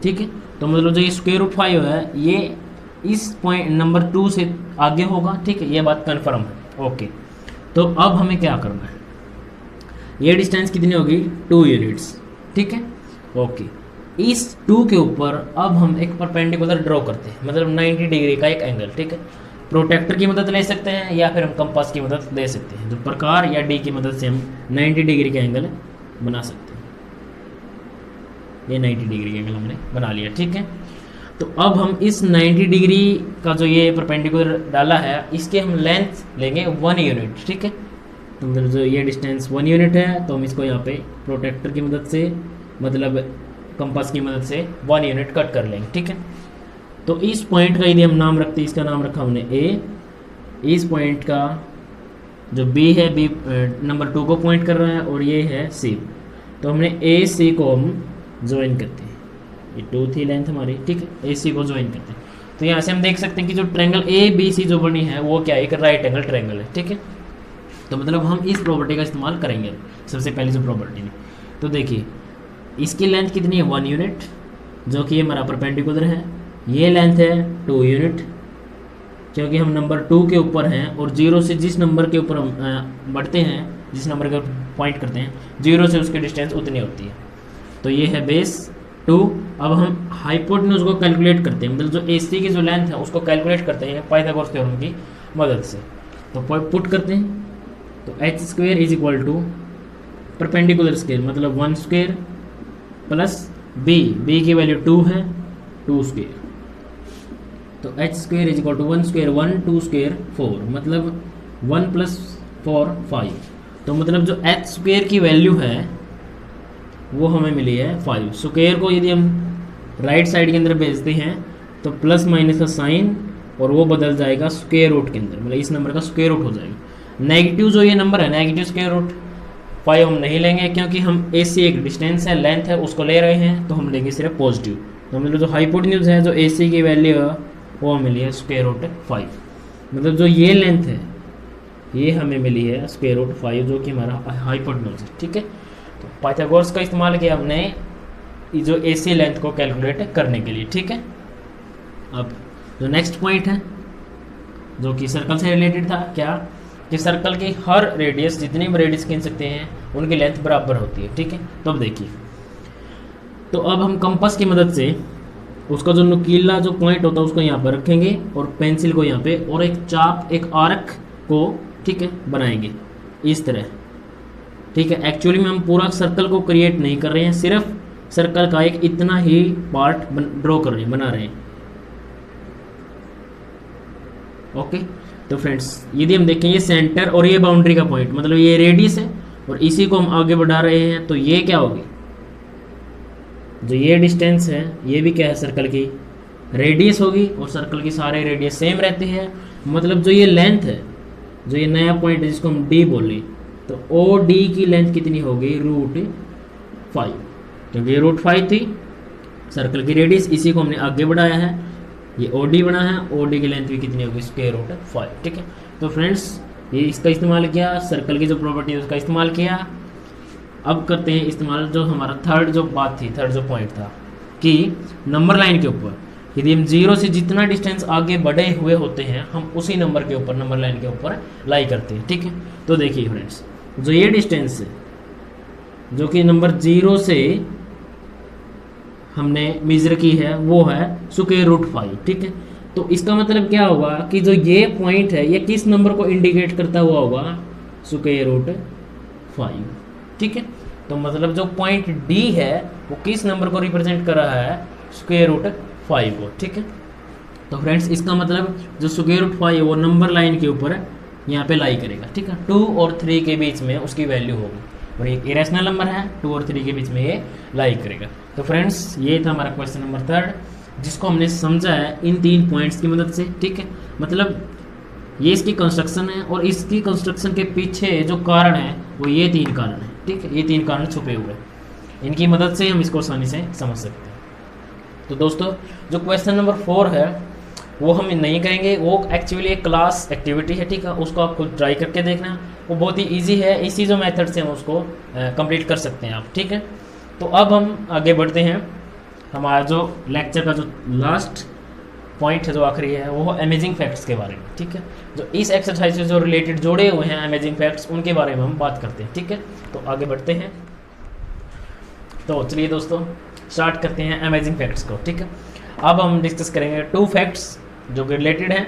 ठीक है। तो मतलब जो ये √5 है ये इस पॉइंट नंबर 2 से आगे होगा, ठीक है, ये बात कन्फर्म है, ओके। तो अब हमें क्या करना है? ये डिस्टेंस कितनी होगी? 2 यूनिट्स, ठीक है, ओके। इस 2 के ऊपर अब हम एक परपेंडिकुलर ड्रॉ करते हैं, मतलब 90 डिग्री का एक एंगल, ठीक है। प्रोटेक्टर की मदद ले सकते हैं या फिर हम कंपास की मदद ले सकते हैं, जो प्रकार या डी की मदद से हम 90 डिग्री का एंगल बना सकते हैं। ये 90 डिग्री का एंगल हमने बना लिया, ठीक है। तो अब हम इस 90 डिग्री का जो ये परपेंडिकुलर डाला है इसके हम लेंथ लेंगे 1 यूनिट, ठीक है। तो मतलब जो ये डिस्टेंस 1 यूनिट है तो हम इसको यहाँ पे प्रोटेक्टर की मदद से, मतलब कंपास की मदद से 1 यूनिट कट कर लेंगे, ठीक है। तो इस पॉइंट का यदि हम नाम रखते हैं, इसका नाम रखा हमने A। इस पॉइंट का जो B है, B नंबर 2 को पॉइंट कर रहा है, और ये है C। तो हमने AC को हम ज्वाइन करते हैं, ये 2 थी लेंथ हमारी, ठीक है, AC को ज्वाइन करते हैं। तो यहाँ से हम देख सकते हैं कि जो ट्रायंगल ABC जो बनी है वो क्या है? एक राइट एंगल ट्रायंगल है, ठीक है। तो मतलब हम इस प्रॉपर्टी का इस्तेमाल करेंगे सबसे पहले जो प्रॉपर्टी में। तो देखिए इसकी लेंथ कितनी है? 1 यूनिट, जो कि हमारा परपेंडिकुलर है। ये लेंथ है 2 यूनिट, क्योंकि हम नंबर 2 के ऊपर हैं, और 0 से जिस नंबर के ऊपर हम बढ़ते हैं, जिस नंबर के पॉइंट करते हैं, 0 से उसकी डिस्टेंस उतनी होती है। तो ये है बेस 2। अब हम हाइपोटेन्यूज को कैलकुलेट करते हैं, मतलब जो AC की जो लेंथ है उसको कैलकुलेट करते हैं पाइथागोरस थ्योरम की मदद से। तो पुट करते हैं, तो h² = परपेंडिकुलर स्केयर, मतलब 1 स्क्वायर प्लस b की वैल्यू 2 है, 2 स्क्वायर। तो h² = 1 स्क्वायर 1, 2 स्क्वायर 4, मतलब 1 + 4 5। तो मतलब जो h² की वैल्यू है वो हमें मिली है 5। स्क्वायर को यदि हम राइट साइड के अंदर भेजते हैं तो प्लस माइनस का साइन, और वो बदल जाएगा स्क्वायर रूट के अंदर, मतलब इस नंबर का स्क्वायर रूट हो जाएगा। नेगेटिव जो ये नंबर है, नेगेटिव स्क्वायर रूट 5 हम नहीं लेंगे, क्योंकि हम AC एक डिस्टेंस है, लेंथ है, उसको ले रहे हैं, तो हम लेंगे सिर्फ पॉजिटिव। तो मतलब जो हाइपोटेन्यूज है, जो ए सी की वैल्यू है वो हमें मिली है स्क्वायर रूट 5। मतलब जो ये लेंथ है ये हमें मिली है स्क्वायर रूट 5, जो कि हमारा हाइपोटेन्यूज है। ठीक है, तो पाइथागोरस का इस्तेमाल किया हमने जो ए सी लेंथ को कैलकुलेट करने के लिए। ठीक है, अब जो नेक्स्ट पॉइंट है जो कि सर्कल से रिलेटेड था, क्या कि सर्कल की हर रेडियस, जितनी भी रेडियस गिन सकते हैं उनकी लेंथ बराबर होती है। ठीक है, तो अब देखिए, तो अब हम कंपास की मदद से उसका जो नुकीला जो पॉइंट होता है उसको यहाँ पर रखेंगे और पेंसिल को यहाँ पे और एक चाप, एक आर्क को, ठीक है, बनाएंगे इस तरह। ठीक है, एक्चुअली में हम पूरा सर्कल को क्रिएट नहीं कर रहे हैं, सिर्फ सर्कल का एक इतना ही पार्ट ड्रॉ कर रहे हैं, बना रहे हैं। ओके, तो फ्रेंड्स यदि हम देखें ये सेंटर और ये बाउंड्री का पॉइंट, मतलब ये रेडियस है और इसी को हम आगे बढ़ा रहे हैं, तो ये क्या होगी, जो ये डिस्टेंस है ये भी क्या है, सर्कल की रेडियस होगी। और सर्कल की सारे रेडियस सेम रहते हैं, मतलब जो ये लेंथ है, जो ये नया पॉइंट है जिसको हम डी बोले, तो ओ डी की लेंथ कितनी होगी, √5, क्योंकि ये √5 थी सर्कल की रेडियस, इसी को हमने आगे बढ़ाया है, ये ओ डी बना है, ओ डी की लेंथ भी कितनी होगी, √5। ठीक है, तो फ्रेंड्स ये इसका इस्तेमाल किया, सर्कल की जो प्रॉपर्टी है उसका इस्तेमाल किया। अब करते हैं इस्तेमाल जो हमारा थर्ड जो बात थी, थर्ड जो पॉइंट था कि नंबर लाइन के ऊपर यदि हम 0 से जितना डिस्टेंस आगे बढ़े हुए होते हैं हम उसी नंबर के ऊपर, नंबर लाइन के ऊपर लाई करते हैं। ठीक है, तो देखिए फ्रेंड्स, जो ये डिस्टेंस है जो कि नंबर 0 से हमने मेजर की है वो है √5। ठीक है, तो इसका मतलब क्या होगा कि जो ये पॉइंट है ये किस नंबर को इंडिकेट करता हुआ होगा, √5। ठीक है, तो मतलब जो पॉइंट डी है वो किस नंबर को रिप्रेजेंट कर रहा है, √5 को। ठीक है, तो फ्रेंड्स इसका मतलब जो √5 है वो नंबर लाइन के ऊपर यहाँ पे लाई करेगा। ठीक है, 2 और 3 के बीच में उसकी वैल्यू होगी और एक इरेशनल नंबर है, 2 और 3 के बीच में ये लाई करेगा। तो फ्रेंड्स ये था हमारा क्वेश्चन नंबर 3 जिसको हमने समझा है इन 3 पॉइंट्स की मदद से। ठीक है, मतलब ये इसकी कंस्ट्रक्शन है और इसकी कंस्ट्रक्शन के पीछे जो कारण है वो ये 3 कारण है। ठीक है, ये 3 कारण छुपे हुए हैं, इनकी मदद से हम इसको आसानी से समझ सकते हैं। तो दोस्तों जो क्वेश्चन नंबर 4 है वो हम नहीं करेंगे, वो एक्चुअली एक क्लास एक्टिविटी है। ठीक है, उसको आप खुद ट्राई करके देखना, वो बहुत ही ईजी है, इसी जो मेथड से हम उसको कंप्लीट कर सकते हैं आप। ठीक है, तो अब हम आगे बढ़ते हैं, हमारा जो लेक्चर का जो लास्ट पॉइंट है, जो आखिरी है, वो अमेजिंग फैक्ट्स के बारे में। ठीक है, जो इस एक्सरसाइज से जो रिलेटेड जुड़े हुए हैं अमेजिंग फैक्ट्स, उनके बारे में हम बात करते हैं। ठीक है, तो आगे बढ़ते हैं, तो चलिए दोस्तों स्टार्ट करते हैं अमेजिंग फैक्ट्स को। ठीक है, अब हम डिस्कस करेंगे 2 फैक्ट्स जो कि रिलेटेड हैं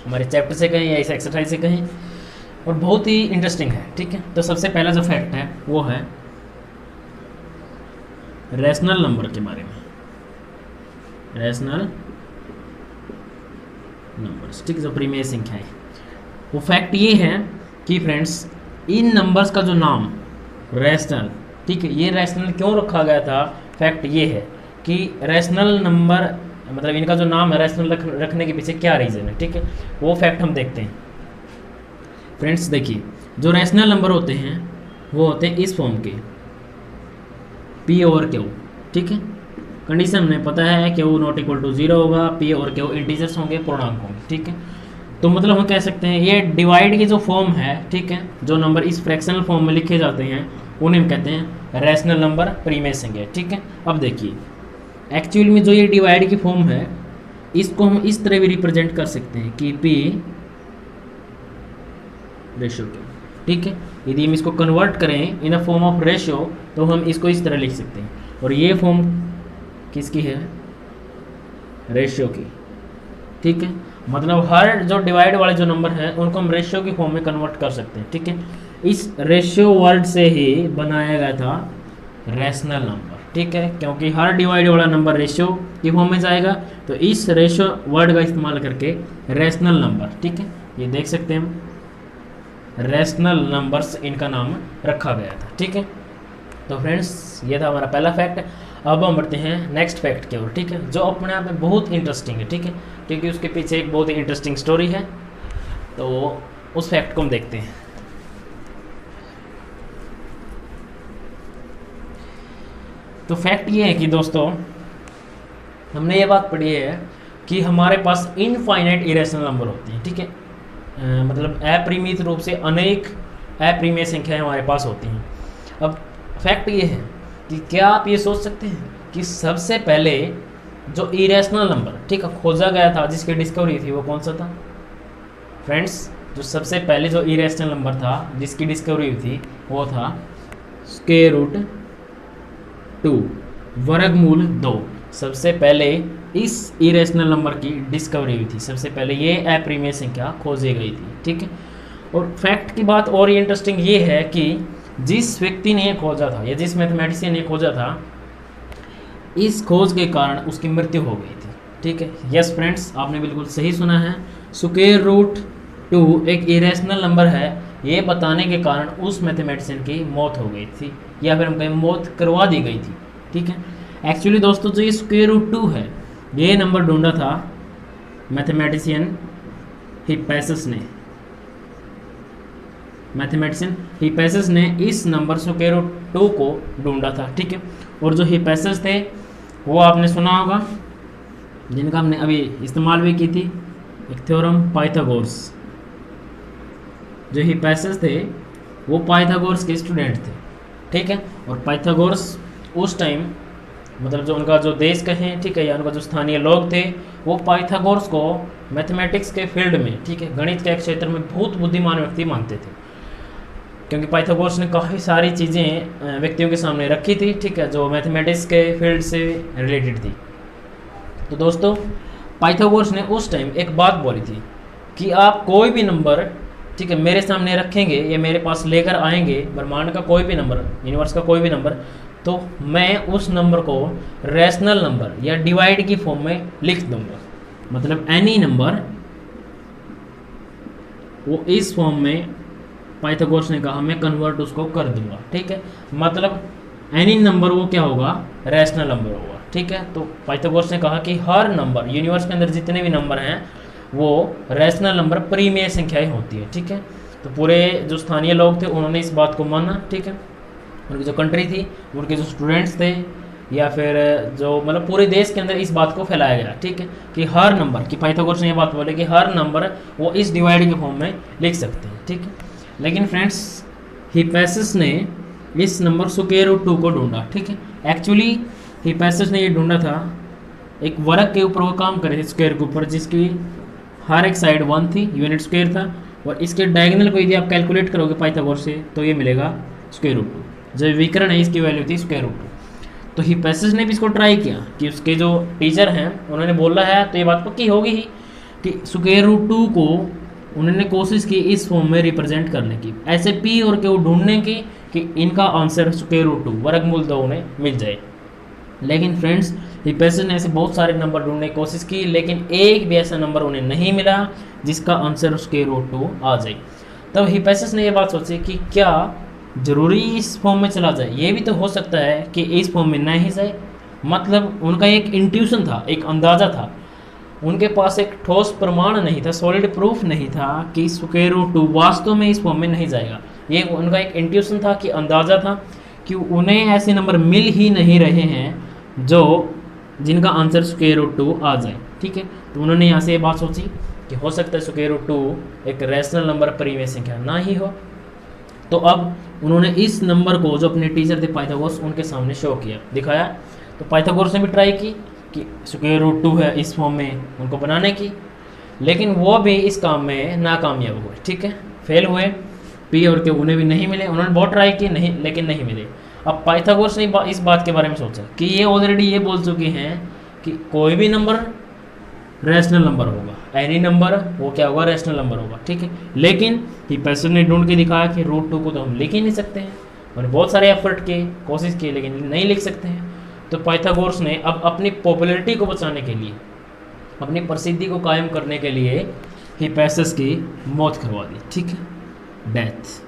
हमारे चैप्टर से कहें या इस एक्सरसाइज से कहें, और बहुत ही इंटरेस्टिंग है। ठीक है, तो सबसे पहला जो फैक्ट है वो है रैशनल नंबर के बारे में, रैशनल नंबर्स। ठीक है, जो प्रीमेय संख्या है, वो फैक्ट ये है कि फ्रेंड्स इन नंबर्स का जो नाम रैशनल, ठीक है, ये रैशनल क्यों रखा गया था, फैक्ट ये है कि रैशनल नंबर मतलब इनका जो नाम है रैशनल रखने के पीछे क्या रीज़न है। ठीक है, वो फैक्ट हम देखते हैं। फ्रेंड्स देखिए, जो रैशनल नंबर होते हैं वो होते हैं इस फॉर्म के, P/Q। ठीक है, कंडीशन हमें पता है Q ≠ 0 होगा, P/Q इंटीजर्स होंगे, पूर्णांक होंगे। ठीक है, तो मतलब हम कह सकते हैं ये डिवाइड की जो फॉर्म है, ठीक है, जो नंबर इस फ्रैक्शनल फॉर्म में लिखे जाते हैं उन्हें हम कहते हैं रैशनल नंबर, प्रीमेय संख्या। ठीक है, अब देखिए एक्चुअली में जो ये डिवाइड की फॉर्म है इसको हम इस तरह भी रिप्रेजेंट कर सकते हैं कि P/Q। ठीक है, यदि हम इसको कन्वर्ट करें इन अ फॉर्म ऑफ रेशियो तो हम इसको इस तरह लिख सकते हैं, और ये फॉर्म किसकी है, रेशियो की। ठीक है, मतलब हर जो डिवाइड वाले जो नंबर हैं उनको हम रेशियो की फॉर्म में कन्वर्ट कर सकते हैं। ठीक है, इस रेशियो वर्ड से ही बनाया गया था रैशनल नंबर। ठीक है, क्योंकि हर डिवाइड वाला नंबर रेशियो की फॉर्म में जाएगा, तो इस रेशियो वर्ड का इस्तेमाल करके रैशनल नंबर, ठीक है, ये देख सकते हैं हम, रैशनल नंबर्स इनका नाम रखा गया था। ठीक है, तो फ्रेंड्स ये था हमारा पहला फैक्ट। अब हम बढ़ते हैं नेक्स्ट फैक्ट की ओर। ठीक है, जो अपने आप में बहुत इंटरेस्टिंग है। ठीक है, क्योंकि उसके पीछे एक बहुत ही इंटरेस्टिंग स्टोरी है, तो उस फैक्ट को हम देखते हैं। तो फैक्ट ये है कि दोस्तों हमने ये बात पढ़ी है कि हमारे पास इनफाइनाइट इरेशनल नंबर होते हैं, ठीक है। मतलब अपरिमित रूप से अनेक अपरिमेय संख्याएं हमारे पास होती हैं। अब फैक्ट ये है कि क्या आप ये सोच सकते हैं कि सबसे पहले जो इरेशनल नंबर, ठीक है, खोजा गया था, जिसकी डिस्कवरी थी, वो कौन सा था फ्रेंड्स? जो सबसे पहले जो इरेशनल नंबर था जिसकी डिस्कवरी हुई थी वो था स्क्वायर रूट 2, वर्गमूल 2। सबसे पहले इस इरेशनल नंबर की डिस्कवरी हुई थी, सबसे पहले ये अपरिमेय संख्या खोजी गई थी, ठीक है। और फैक्ट की बात और इंटरेस्टिंग ये है कि जिस व्यक्ति ने खोजा था या जिस मैथमेटिशियन ने खोजा था, इस खोज के कारण उसकी मृत्यु हो गई थी, ठीक है। यस फ्रेंड्स, आपने बिल्कुल सही सुना है। स्क्वायर रूट 2 एक इरेशनल नंबर है, ये बताने के कारण उस मैथमेटिशियन की मौत हो गई थी, या फिर हम कहें मौत करवा दी गई थी, ठीक है। एक्चुअली दोस्तों, जो ये स्क्वायर रूट 2 है, ये नंबर ढूंढा था मैथमेटिशियन हिप्पैसिस ने। मैथमेटिशियन हिप्पैसिस ने इस नंबर स्क्वायर रूट 2 को ढूंढा था, ठीक है। और जो हिप्पैसिस थे वो आपने सुना होगा, जिनका हमने अभी इस्तेमाल भी की थी, एक थ्योरम पाइथागोरस। जो हिप्पैसिस थे वो पाइथागोरस के स्टूडेंट थे, ठीक है। और पाइथागोरस उस टाइम, मतलब जो उनका जो देश कहें, ठीक है, या उनका जो स्थानीय लोग थे, वो पाइथागोरस को मैथमेटिक्स के फील्ड में, ठीक है, गणित के क्षेत्र में बहुत बुद्धिमान व्यक्ति मानते थे, क्योंकि पाइथागोरस ने काफ़ी सारी चीज़ें व्यक्तियों के सामने रखी थी, ठीक है, जो मैथमेटिक्स के फील्ड से रिलेटेड थी। तो दोस्तों, पाइथागोरस ने उस टाइम एक बात बोली थी कि आप कोई भी नंबर, ठीक है, मेरे सामने रखेंगे या मेरे पास लेकर आएंगे, ब्रह्मांड का कोई भी नंबर, यूनिवर्स का कोई भी नंबर, तो मैं उस नंबर को रैशनल नंबर या डिवाइड की फॉर्म में लिख दूंगा। मतलब एनी नंबर, वो इस फॉर्म में पाइथागोरस ने कहा मैं कन्वर्ट उसको कर दूंगा, ठीक है। मतलब एनी नंबर वो क्या होगा, रैशनल नंबर होगा, ठीक है। तो पाइथागोरस ने कहा कि हर नंबर, यूनिवर्स के अंदर जितने भी नंबर हैं वो रैशनल नंबर परिमेय संख्याएं होती है, ठीक है। तो पूरे जो स्थानीय लोग थे उन्होंने इस बात को माना, ठीक है। उनकी जो कंट्री थी, उनके जो स्टूडेंट्स थे, या फिर जो मतलब पूरे देश के अंदर इस बात को फैलाया गया, ठीक है, कि हर नंबर, कि पाइथागोरस ने ये बात बोले कि हर नंबर वो इस डिवाइड के फॉर्म में लिख सकते हैं, ठीक है। लेकिन फ्रेंड्स, हिप्पैसिस ने इस नंबर स्क्वायर रूट 2 को ढूंढा, ठीक है। एक्चुअली हिप्पैसिस ने ये ढूंढा था, एक वर्ग के ऊपर वो काम करे थे, स्क्वायर के ऊपर, जिसकी हर एक साइड 1 थी, यूनिट स्क्वायर था, और इसके डायगोनल को यदि आप कैलकुलेट करोगे पाइथागोरस से तो ये मिलेगा स्क्वायर रूट 2। जो विकर्ण है इसकी वैल्यू थी स्क्वायर रूट 2। तो हिप्पैसिस ने भी इसको ट्राई किया कि उसके जो टीचर हैं उन्होंने बोला है तो ये बात पक्की होगी ही कि स्क्वायर रूट 2 को उन्होंने कोशिश की इस फॉर्म में रिप्रेजेंट करने की, ऐसे पी और क्यू ढूंढने की कि इनका आंसर स्क्वायर रूट 2 वर्गमूल 2 उन्हें मिल जाए। लेकिन फ्रेंड्स, हिप्पैसिस ने ऐसे बहुत सारे नंबर ढूंढने की कोशिश की, लेकिन एक भी ऐसा नंबर उन्हें नहीं मिला जिसका आंसर स्क्वायर रूट 2 आ जाए। तब हिप्पैसिस ने ये बात सोची कि क्या ज़रूरी इस फॉर्म में चला जाए, ये भी तो हो सकता है कि इस फॉर्म में ना ही जाए। मतलब उनका एक इंट्यूशन था, एक अंदाज़ा था, उनके पास एक ठोस प्रमाण नहीं था, सॉलिड प्रूफ नहीं था कि स्क्वायर रूट 2 वास्तव में इस फॉर्म में नहीं जाएगा। ये उनका एक इंट्यूशन था, कि अंदाज़ा था कि उन्हें ऐसे नंबर मिल ही नहीं रहे हैं जो जिनका आंसर स्क्वायर रूट 2 आ जाए, ठीक है। तो उन्होंने यहाँ से ये बात सोची कि हो सकता है स्क्वायर रूट 2 एक रैशनल नंबर परिमेय संख्या ना ही हो। तो अब उन्होंने इस नंबर को, जो अपने टीचर थे पाइथागोरस, उनके सामने शो किया, दिखाया। तो पाइथागोरस ने भी ट्राई की कि स्क्वायर रूट 2 है इस फॉर्म में उनको बनाने की, लेकिन वो भी इस काम में नाकामयाब हुए, ठीक है, फेल हुए। पी और क्यू उन्हें भी नहीं मिले, उन्होंने बहुत ट्राई की, नहीं, लेकिन नहीं मिले। अब पाइथागोरस ने इस बात के बारे में सोचा कि ये ऑलरेडी ये बोल चुके हैं कि कोई भी नंबर रैशनल नंबर होगा, एनी नंबर वो क्या होगा, रैशनल नंबर होगा, ठीक है। लेकिन हिप्पैसिस ने ढूंढ के दिखाया कि रूट 2 को तो हम लिख ही नहीं सकते हैं, उन्होंने बहुत सारे एफर्ट किए, कोशिश की, लेकिन नहीं लिख सकते हैं। तो पाइथागोरस ने अब अपनी पॉपुलैरिटी को बचाने के लिए, अपनी प्रसिद्धि को कायम करने के लिए हिप्पैसिस की मौत करवा दी, ठीक है, डेथ,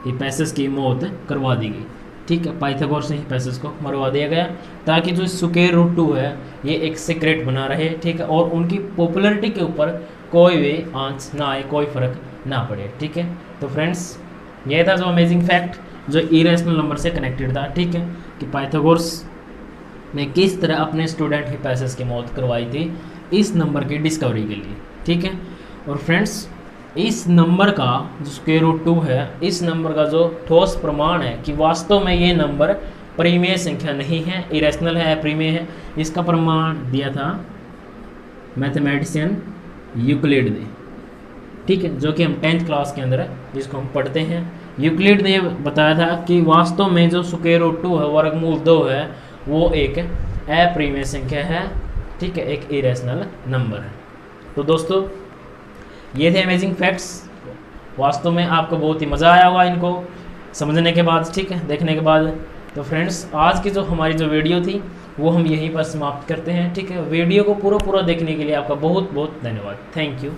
हिप्पैसिस की मौत करवा दी गई, ठीक है। पाइथागोरस ने हिप्पैसिस को मरवा दिया गया ताकि जो स्क्वायर रूट 2 है ये एक सीक्रेट बना रहे, ठीक है, और उनकी पॉपुलैरिटी के ऊपर कोई भी आंच ना आए, कोई फर्क ना पड़े, ठीक है। तो फ्रेंड्स, ये था जो अमेजिंग फैक्ट जो इरेशनल नंबर से कनेक्टेड था, ठीक है, कि पाइथागोरस ने किस तरह अपने स्टूडेंट हिपैसिस की मौत करवाई थी इस नंबर की डिस्कवरी के लिए, ठीक है। और फ्रेंड्स, इस नंबर का जो स्क्वायर रूट 2 है, इस नंबर का जो ठोस प्रमाण है कि वास्तव में ये नंबर परिमेय संख्या नहीं है, इरेशनल है, अप्रिमेय है, इसका प्रमाण दिया था मैथमेटिशियन यूक्लिड ने, ठीक है, जो कि हम 10th क्लास के अंदर है, जिसको हम पढ़ते हैं। यूक्लिड ने बताया था कि वास्तव में जो स्क्वायर रूट 2 है, वर्गमूल 2 है, वो एक अप्रिमेय संख्या है, ठीक है, एक इरेशनल नंबर है। तो दोस्तों, ये थे अमेजिंग फैक्ट्स। वास्तव में आपको बहुत ही मज़ा आया होगा इनको समझने के बाद, ठीक है, देखने के बाद। तो फ्रेंड्स, आज की जो हमारी जो वीडियो थी वो हम यहीं पर समाप्त करते हैं, ठीक है। वीडियो को पूरा देखने के लिए आपका बहुत बहुत धन्यवाद। Thank you.